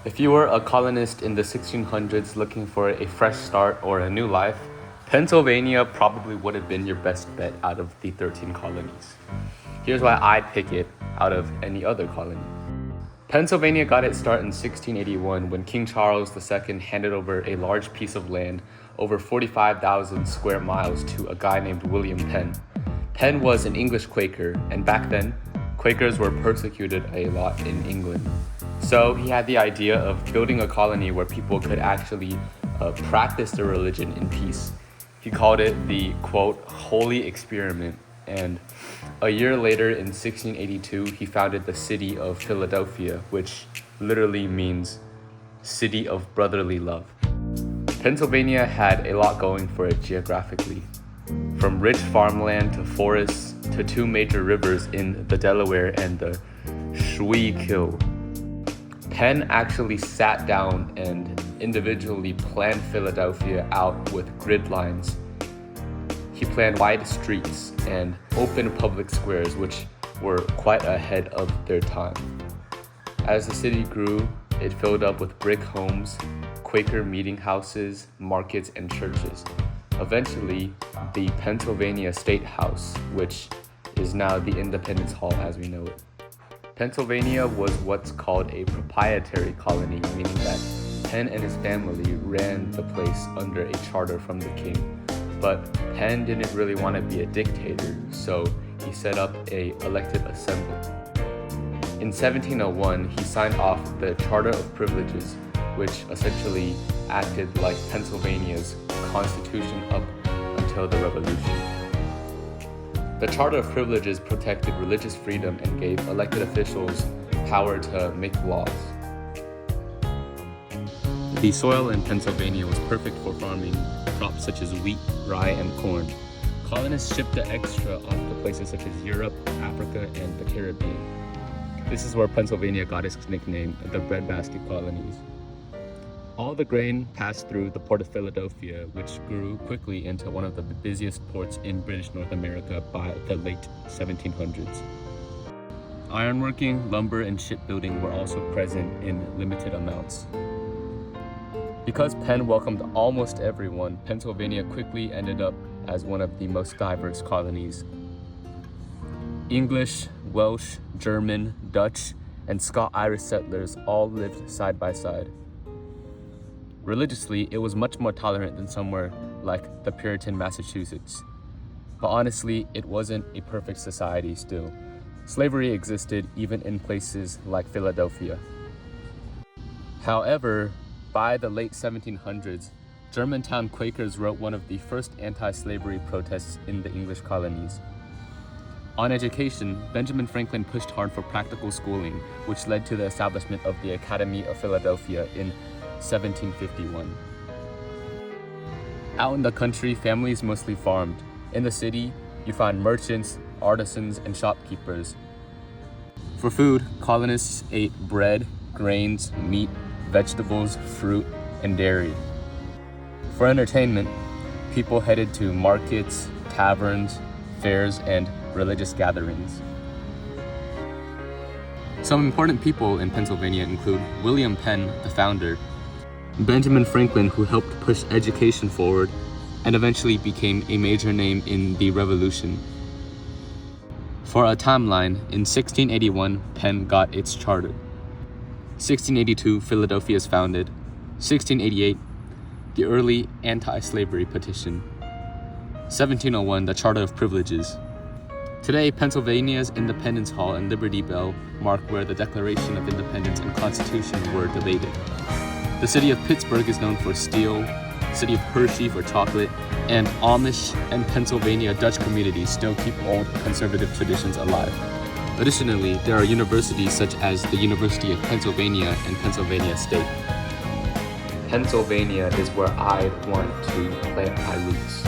If you were a colonist in the 1600s looking for a fresh start or a new life, Pennsylvania probably would have been your best bet out of the 13 colonies. Here's why I'd pick it out of any other colony. Pennsylvania got its start in 1681 when King Charles II handed over a large piece of land, over 45,000 square miles, to a guy named William Penn. Penn was an English Quaker, and back then, Quakers were persecuted a lot in England. So he had the idea of building a colony where people could actually practice their religion in peace. He called it the, quote, holy experiment. And a year later, in 1682, he founded the city of Philadelphia, which literally means city of brotherly love. Pennsylvania had a lot going for it geographically. From rich farmland to forests to two major rivers in the Delaware and the Schuylkill. Penn actually sat down and individually planned Philadelphia out with grid lines. He planned wide streets and open public squares, which were quite ahead of their time. As the city grew, it filled up with brick homes, Quaker meeting houses, markets, and churches. Eventually, the Pennsylvania State House, which is now the Independence Hall as we know it. Pennsylvania was what's called a proprietary colony, meaning that Penn and his family ran the place under a charter from the king. But Penn didn't really want to be a dictator, so he set up an elected assembly. In 1701, he signed off the Charter of Privileges, which essentially acted like Pennsylvania's constitution up until the Revolution. The Charter of Privileges protected religious freedom and gave elected officials power to make laws. The soil in Pennsylvania was perfect for farming crops such as wheat, rye, and corn. Colonists shipped the extra off to places such as Europe, Africa, and the Caribbean. This is where Pennsylvania got its nickname, the breadbasket colonies. All the grain passed through the port of Philadelphia, which grew quickly into one of the busiest ports in British North America by the late 1700s. Ironworking, lumber, and shipbuilding were also present in limited amounts. Because Penn welcomed almost everyone, Pennsylvania quickly ended up as one of the most diverse colonies. English, Welsh, German, Dutch, and Scot-Irish settlers all lived side by side. Religiously, it was much more tolerant than somewhere like the Puritan Massachusetts. But honestly, it wasn't a perfect society still. Slavery existed even in places like Philadelphia. However, by the late 1700s, Germantown Quakers wrote one of the first anti-slavery protests in the English colonies. On education, Benjamin Franklin pushed hard for practical schooling, which led to the establishment of the Academy of Philadelphia in 1751. Out in the country, families mostly farmed. In the city, you find merchants, artisans, and shopkeepers. For food, colonists ate bread, grains, meat, vegetables, fruit, and dairy. For entertainment, people headed to markets, taverns, fairs, and religious gatherings. Some important people in Pennsylvania include William Penn, the founder, Benjamin Franklin, who helped push education forward and eventually became a major name in the Revolution. For a timeline, in 1681, Penn got its charter. 1682, Philadelphia is founded. 1688, the early anti-slavery petition. 1701, the Charter of Privileges. Today, Pennsylvania's Independence Hall and Liberty Bell mark where the Declaration of Independence and Constitution were debated. The city of Pittsburgh is known for steel, the city of Hershey for chocolate, and Amish and Pennsylvania Dutch communities still keep old conservative traditions alive. Additionally, there are universities such as the University of Pennsylvania and Pennsylvania State. Pennsylvania is where I want to plant my roots.